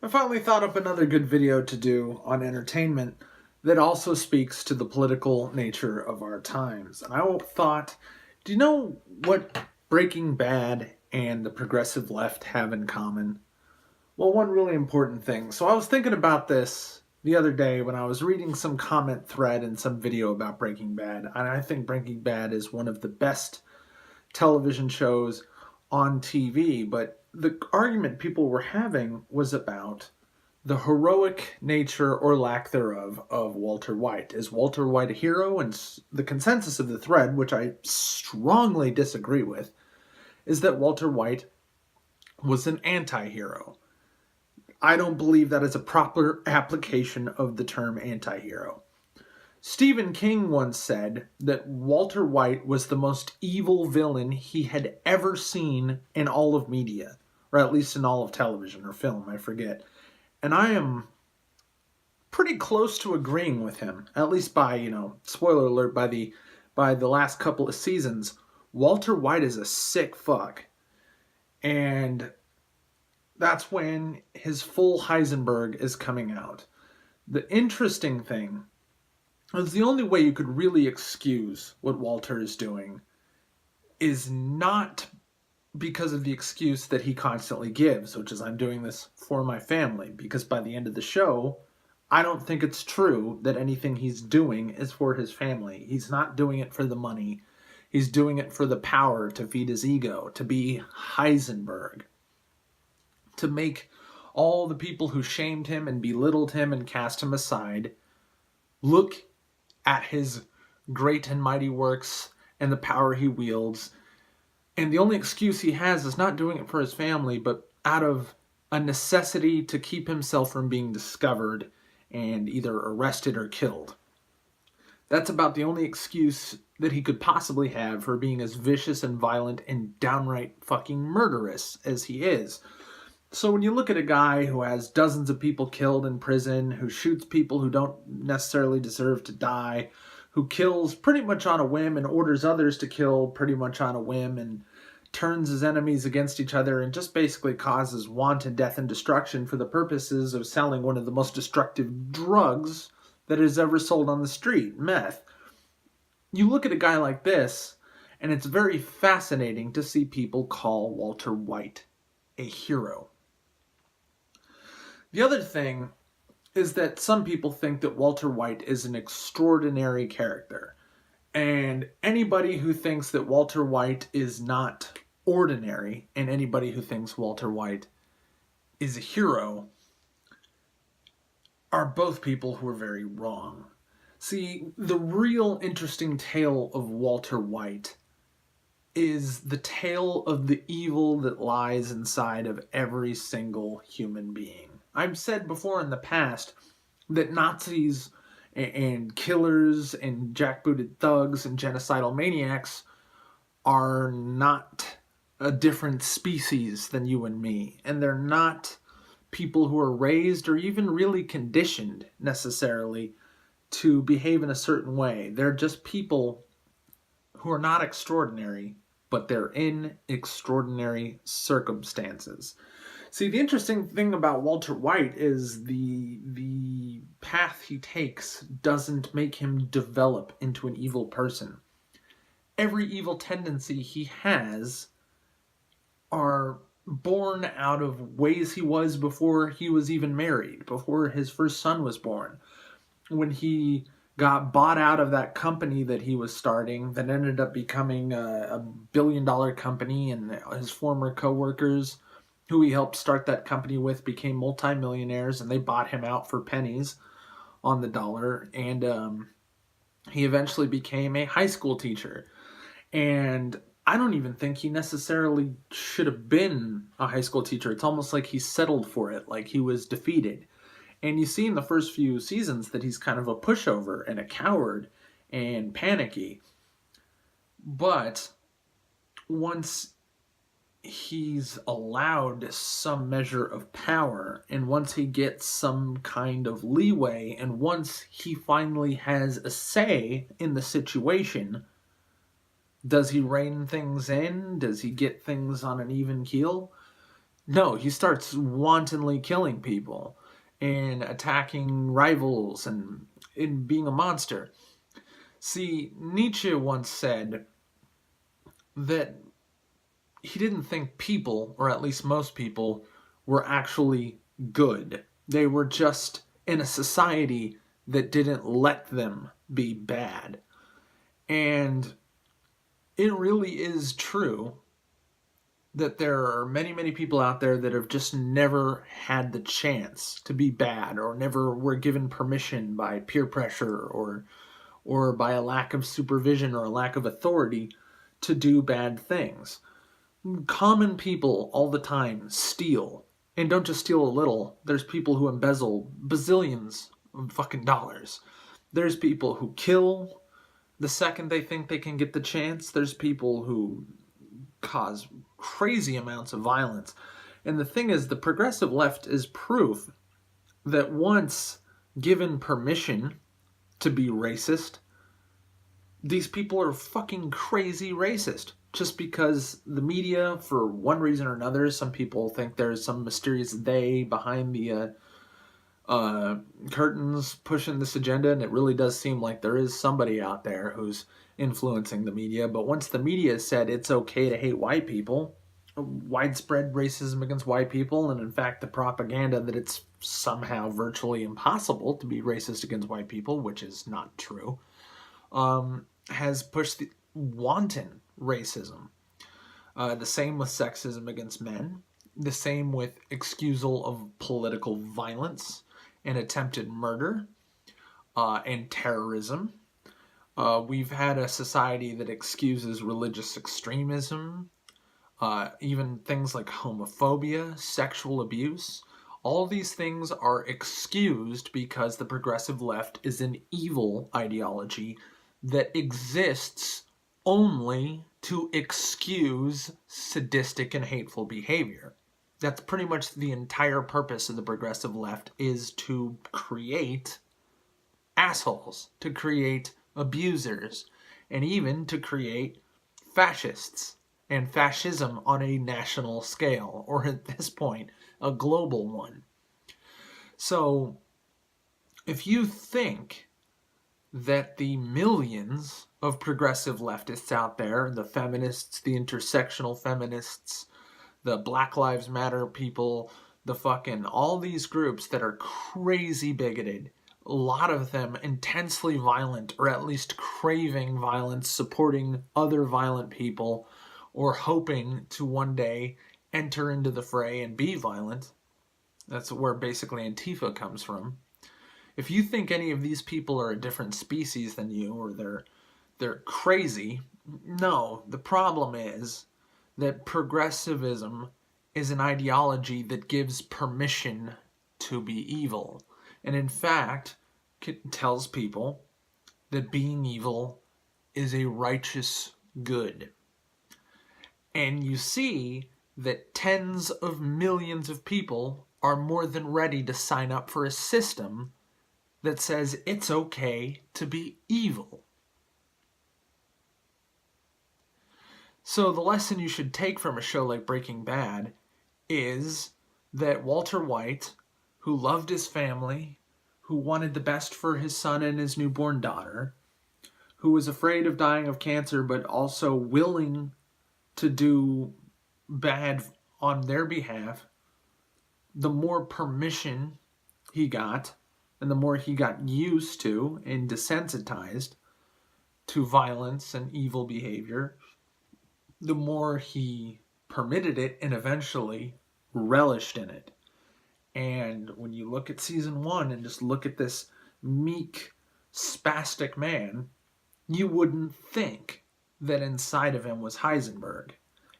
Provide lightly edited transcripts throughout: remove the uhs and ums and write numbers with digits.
I finally thought up another good video to do on entertainment that also speaks to the political nature of our times. And I thought, do you know what Breaking Bad and the progressive left have in common? Well, one really important thing. So I was thinking about this the other day when I was reading some comment thread in some video about Breaking Bad. And I think Breaking Bad is one of the best television shows on TV. But the argument people were having was about the heroic nature or lack thereof of Walter White. Is Walter White a hero? And the consensus of the thread, which I strongly disagree with, is that Walter White was an anti-hero. I don't believe that is a proper application of the term anti-hero. Stephen King once said that Walter White was the most evil villain he had ever seen in all of media, or at least in all of television or film, I forget. And I am pretty close to agreeing with him, at least by, spoiler alert, by the last couple of seasons. Walter White is a sick fuck. And that's when his full Heisenberg is coming out. The interesting thing is the only way you could really excuse what Walter is doing is not because of the excuse that he constantly gives, which is, I'm doing this for my family. Because by the end of the show, I don't think it's true that anything he's doing is for his family. He's not doing it for the money. He's doing it for the power to feed his ego, to be Heisenberg, to make all the people who shamed him and belittled him and cast him aside look at his great and mighty works and the power he wields. And the only excuse he has is not doing it for his family, but out of a necessity to keep himself from being discovered and either arrested or killed. That's about the only excuse that he could possibly have for being as vicious and violent and downright fucking murderous as he is. So when you look at a guy who has dozens of people killed in prison, who shoots people who don't necessarily deserve to die, who kills pretty much on a whim and orders others to kill pretty much on a whim and turns his enemies against each other and just basically causes wanton death and destruction for the purposes of selling one of the most destructive drugs that is ever sold on the street, meth. You look at a guy like this, and it's very fascinating to see people call Walter White a hero. The other thing is that some people think that Walter White is an extraordinary character. And anybody who thinks that Walter White is not ordinary, and anybody who thinks Walter White is a hero, are both people who are very wrong. See, the real interesting tale of Walter White is the tale of the evil that lies inside of every single human being. I've said before in the past that Nazis and killers and jackbooted thugs and genocidal maniacs are not a different species than you and me. And they're not people who are raised or even really conditioned necessarily to behave in a certain way. They're just people who are not extraordinary, but they're in extraordinary circumstances. See, the interesting thing about Walter White is the path he takes doesn't make him develop into an evil person. Every evil tendency he has are born out of ways he was before he was even married, before his first son was born. When he got bought out of that company that he was starting that ended up becoming a billion-dollar company, and his former co-workers who he helped start that company with became multimillionaires, and they bought him out for pennies on the dollar. And he eventually became a high school teacher. And I don't even think he necessarily should have been a high school teacher. It's almost like he settled for it, like he was defeated. And you see in the first few seasons that he's kind of a pushover and a coward and panicky. But once he's allowed some measure of power, and once he gets some kind of leeway, and once he finally has a say in the situation, does he rein things in? Does he get things on an even keel? No, he starts wantonly killing people and attacking rivals and being a monster. See, Nietzsche once said that he didn't think people, or at least most people, were actually good. They were just in a society that didn't let them be bad. And it really is true that there are many, many people out there that have just never had the chance to be bad, or never were given permission by peer pressure or by a lack of supervision or a lack of authority to do bad things. Common people all the time steal. And don't just steal a little. There's people who embezzle bazillions of fucking dollars. There's people who kill the second they think they can get the chance. There's people who cause crazy amounts of violence. And the thing is, the progressive left is proof that once given permission to be racist, these people are fucking crazy racist. Just because the media, for one reason or another, some people think there's some mysterious they behind the curtains pushing this agenda, and it really does seem like there is somebody out there who's influencing the media. But once the media said it's okay to hate white people, widespread racism against white people, and in fact the propaganda that it's somehow virtually impossible to be racist against white people, which is not true, has pushed the wanton racism. The same with sexism against men. The same with excusal of political violence and attempted murder and terrorism. We've had a society that excuses religious extremism, even things like homophobia, sexual abuse. All these things are excused because the progressive left is an evil ideology that exists only to excuse sadistic and hateful behavior. That's pretty much the entire purpose of the progressive left, is to create assholes, to create abusers, and even to create fascists and fascism on a national scale, or at this point, a global one. So, if you think that the millions of progressive leftists out there, the feminists, the intersectional feminists, the Black Lives Matter people, the fucking, all these groups that are crazy bigoted, a lot of them intensely violent, or at least craving violence, supporting other violent people, or hoping to one day enter into the fray and be violent. That's where basically Antifa comes from. If you think any of these people are a different species than you, or they're crazy, no. The problem is that progressivism is an ideology that gives permission to be evil. And in fact, it tells people that being evil is a righteous good. And you see that tens of millions of people are more than ready to sign up for a system that says it's okay to be evil. So the lesson you should take from a show like Breaking Bad is that Walter White, who loved his family, who wanted the best for his son and his newborn daughter, who was afraid of dying of cancer but also willing to do bad on their behalf, the more permission he got, and the more he got used to and desensitized to violence and evil behavior, the more he permitted it and eventually relished in it. And when you look at season 1 and just look at this meek, spastic man, you wouldn't think that inside of him was Heisenberg.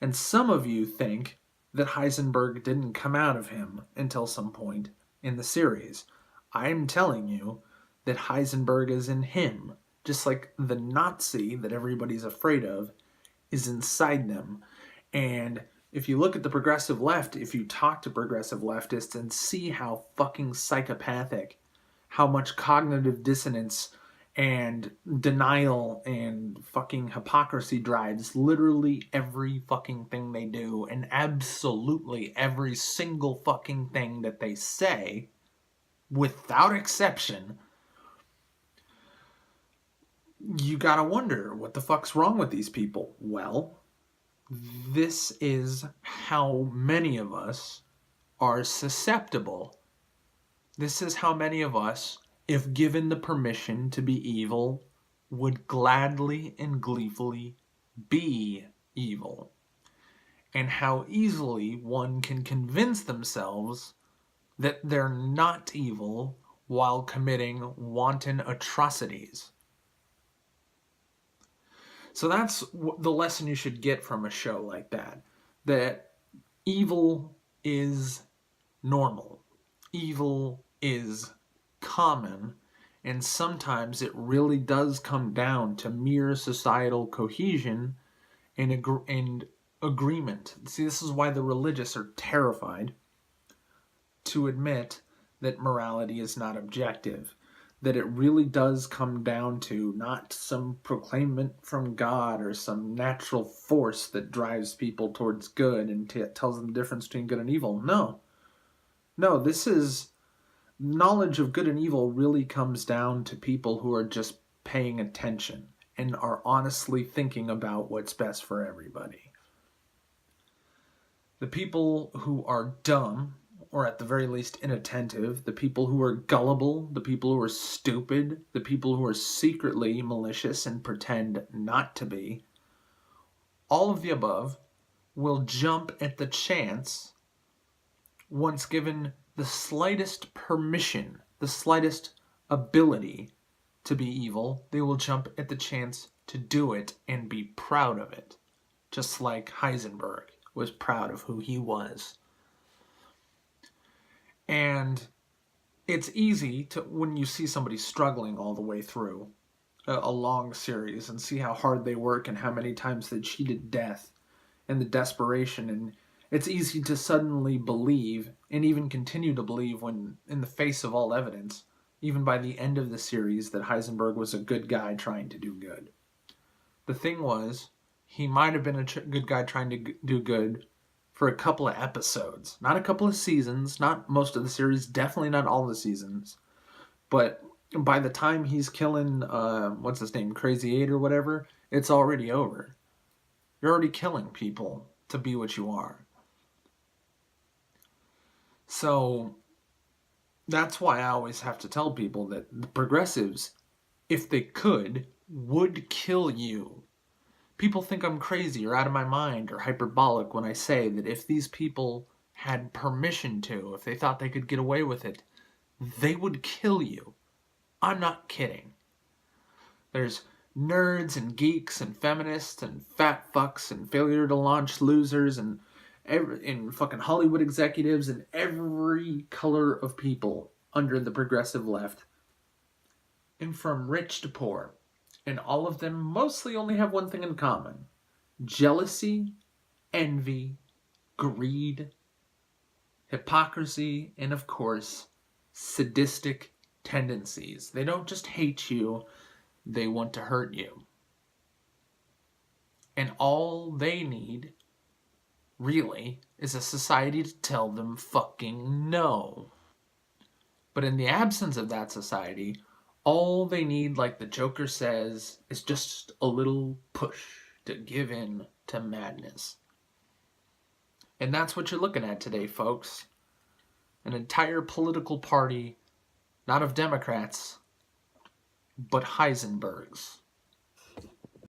And some of you think that Heisenberg didn't come out of him until some point in the series. I'm telling you that Heisenberg is in him, just like the Nazi that everybody's afraid of is inside them. And if you look at the progressive left, if you talk to progressive leftists and see how fucking psychopathic, how much cognitive dissonance and denial and fucking hypocrisy drives literally every fucking thing they do, and absolutely every single fucking thing that they say, without exception. You gotta wonder, what the fuck's wrong with these people? Well, this is how many of us are susceptible. This is how many of us, if given the permission to be evil, would gladly and gleefully be evil. And how easily one can convince themselves that they're not evil while committing wanton atrocities. So that's the lesson you should get from a show like that. That evil is normal. Evil is common. And sometimes it really does come down to mere societal cohesion and agreement. See, this is why the religious are terrified to admit that morality is not objective. That it really does come down to not some proclaimment from God or some natural force that drives people towards good and tells them the difference between good and evil. No, this is knowledge of good and evil really comes down to people who are just paying attention and are honestly thinking about what's best for everybody. The people who are dumb, or at the very least inattentive, the people who are gullible, the people who are stupid, the people who are secretly malicious and pretend not to be, all of the above will jump at the chance, once given the slightest permission, the slightest ability to be evil, they will jump at the chance to do it and be proud of it. Just like Heisenberg was proud of who he was. And it's easy to, when you see somebody struggling all the way through a long series and see how hard they work and how many times they cheated death and the desperation, and it's easy to suddenly believe and even continue to believe when in the face of all evidence, even by the end of the series, that Heisenberg was a good guy trying to do good. The thing was, he might have been a good guy trying to do good for a couple of episodes. Not a couple of seasons, not most of the series, definitely not all the seasons. But by the time he's killing, what's his name, Crazy 8 or whatever, it's already over. You're already killing people to be what you are. So that's why I always have to tell people that the progressives, if they could, would kill you. People think I'm crazy or out of my mind or hyperbolic when I say that if these people had permission to, if they thought they could get away with it, they would kill you. I'm not kidding. There's nerds and geeks and feminists and fat fucks and failure to launch losers and fucking Hollywood executives and every color of people under the progressive left. And from rich to poor. And all of them mostly only have one thing in common. Jealousy, envy, greed, hypocrisy, and of course, sadistic tendencies. They don't just hate you, they want to hurt you. And all they need, really, is a society to tell them fucking no. But in the absence of that society, all they need, like the Joker says, is just a little push to give in to madness. And that's what you're looking at today, folks. An entire political party, not of Democrats, but Heisenbergs.